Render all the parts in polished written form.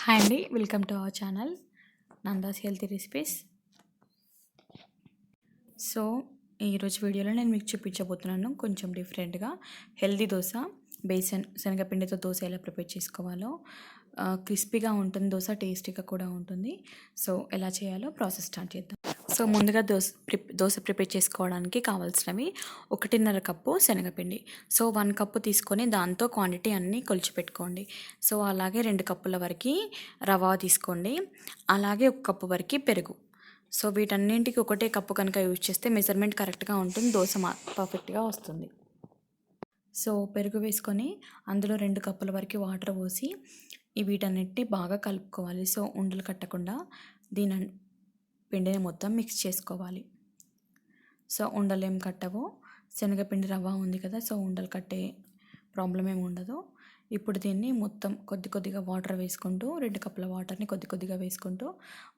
Hi అండి, welcome to our channel Nanda's healthy recipes. So ఈరోజు వీడియోలో నేను మీకు చూపించబోతున్నాను కొంచెం డిఫరెంట్గా హెల్తీ దోశ. బేసన్ శనగపిండితో దోశ ఎలా ప్రిపేర్ చేసుకోవాలో. క్రిస్పీగా ఉంటుంది దోశ, టేస్టీగా కూడా ఉంటుంది. సో ఎలా చేయాలో ప్రాసెస్ స్టార్ట్ చేద్దాం. సో ముందుగా దోశ ప్రిపేర్ చేసుకోవడానికి కావాల్సినవి 1.5 కప్పు శనగపిండి. సో 1 కప్పు తీసుకొని దాంతో క్వాంటిటీ అన్నీ కొలిచిపెట్టుకోండి. సో అలాగే 2 కప్పుల వరకు రవా తీసుకోండి. అలాగే 1 కప్పు వరకు పెరుగు. సో వీటన్నింటికి ఒకటే కప్పు కనుక యూజ్ చేస్తే మెజర్మెంట్ కరెక్ట్గా ఉంటుంది, దోశ పర్ఫెక్ట్గా వస్తుంది. సో పెరుగు వేసుకొని అందులో 2 కప్పుల వరకు వాటర్ పోసి వీటన్నిటిని బాగా కలుపుకోవాలి. సో ఉండలు కట్టకుండా దీని పిండిని మొత్తం మిక్స్ చేసుకోవాలి. సో ఉండలు ఏం కట్టవో, శనగపిండి రవ్వ ఉంది కదా, సో ఉండలు కట్టే ప్రాబ్లం ఏమి ఉండదు. ఇప్పుడు దీన్ని మొత్తం కొద్దిగా వాటర్ వేసుకుంటూ 2 కప్పుల వాటర్ని కొద్దిగా వేసుకుంటూ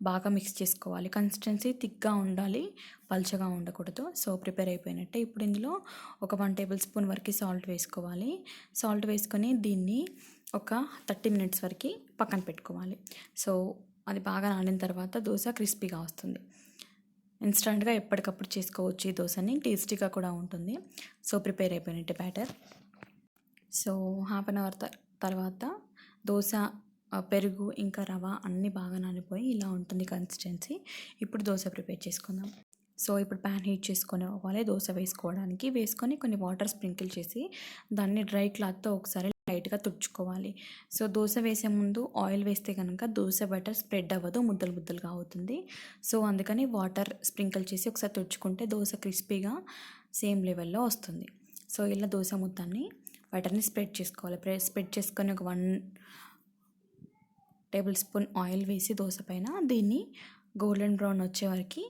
బాగా మిక్స్ చేసుకోవాలి. కన్సిస్టెన్సీ థిక్గా ఉండాలి, పల్చగా ఉండకూడదు. సో ప్రిపేర్ అయిపోయినట్టే. ఇప్పుడు ఇందులో ఒక 1 టేబుల్ స్పూన్ వరకు సాల్ట్ వేసుకోవాలి. సాల్ట్ వేసుకొని దీన్ని ఒక 30 మినిట్స్ వరకు పక్కన పెట్టుకోవాలి. సో అది బాగా నానిన తర్వాత దోశ క్రిస్పీగా వస్తుంది. ఇన్స్టంట్గా ఎప్పటికప్పుడు చేసుకోవచ్చు ఈ దోశని, టేస్టీగా కూడా ఉంటుంది. సో ప్రిపేర్ అయిపోయినట్టే batter. So half an hour తర్వాత దోశ, పెరుగు ఇంకా రవ అన్నీ బాగా నానిపోయి ఇలా ఉంటుంది కన్సిస్టెన్సీ. ఇప్పుడు దోశ ప్రిపేర్ చేసుకుందాం. సో ఇప్పుడు ప్యాన్ హీట్ చేసుకొని అవ్వాలి దోశ వేసుకొని కొన్ని వాటర్ స్ప్రింకిల్ చేసి దాన్ని డ్రై క్లాత్తో ఒకసారి లైట్గా తుడుచుకోవాలి. సో దోశ వేసే ముందు ఆయిల్ వేస్తే కనుక దోశ బటర్ స్ప్రెడ్ అవ్వదు, ముద్దలుగా అవుతుంది. సో అందుకని వాటర్ స్ప్రింకిల్ చేసి ఒకసారి తుడుచుకుంటే దోశ క్రిస్పీగా సేమ్ లెవెల్లో వస్తుంది. సో ఇలా దోశ మొత్తాన్ని బటర్ని స్ప్రెడ్ చేసుకోవాలి. స్ప్రెడ్ చేసుకొని ఒక 1 టేబుల్ స్పూన్ ఆయిల్ వేసి దోశ పైన దీన్ని గోల్డెన్ బ్రౌన్ వచ్చే వరకు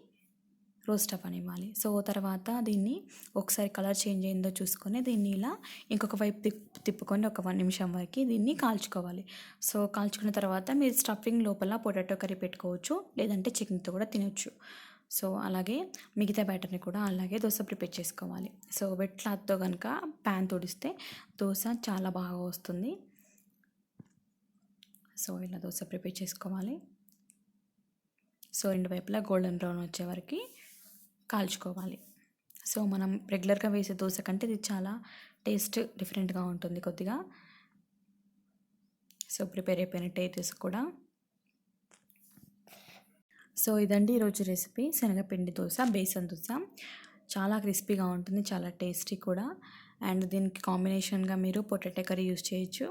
రోస్ట్ అవ్వనివ్వాలి. సో తర్వాత దీన్ని ఒకసారి కలర్ చేంజ్ అయిందో చూసుకొని దీన్ని ఇలా ఇంకొక వైపు తిప్పుకొని ఒక 1 నిమిషం వరకు దీన్ని కాల్చుకోవాలి. సో కాల్చుకున్న తర్వాత మీరు స్టఫింగ్ లోపల పొటాటో కర్రీ పెట్టుకోవచ్చు, లేదంటే చికెన్తో కూడా తినొచ్చు. సో అలాగే మిగతా బ్యాటర్ని కూడా అలాగే దోశ ప్రిపేర్ చేసుకోవాలి. సో వెట్ క్లాత్తో కనుక ప్యాన్ తుడిస్తే దోశ చాలా బాగా వస్తుంది. సో ఇలా దోశ ప్రిపేర్ చేసుకోవాలి. సో 2 వైపులా గోల్డెన్ బ్రౌన్ వచ్చే వరకు కాల్చుకోవాలి. సో మనం రెగ్యులర్గా వేసే దోశ కంటే ఇది చాలా టేస్ట్ డిఫరెంట్గా ఉంటుంది కొద్దిగా. సో ప్రిపేర్ అయిపోయినట్టే దోశ కూడా. సో ఇదండి ఈరోజు రెసిపీ, శనగపిండి దోశ, బేసన్ దోశ. చాలా క్రిస్పీగా ఉంటుంది, చాలా టేస్టీ కూడా. అండ్ దీనికి కాంబినేషన్గా మీరు పొటాటో కర్రీ యూజ్ చేయొచ్చు,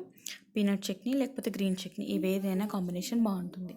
పీనట్ చట్నీ లేకపోతే గ్రీన్ చట్నీ, ఇవేదైనా కాంబినేషన్ బాగుంటుంది.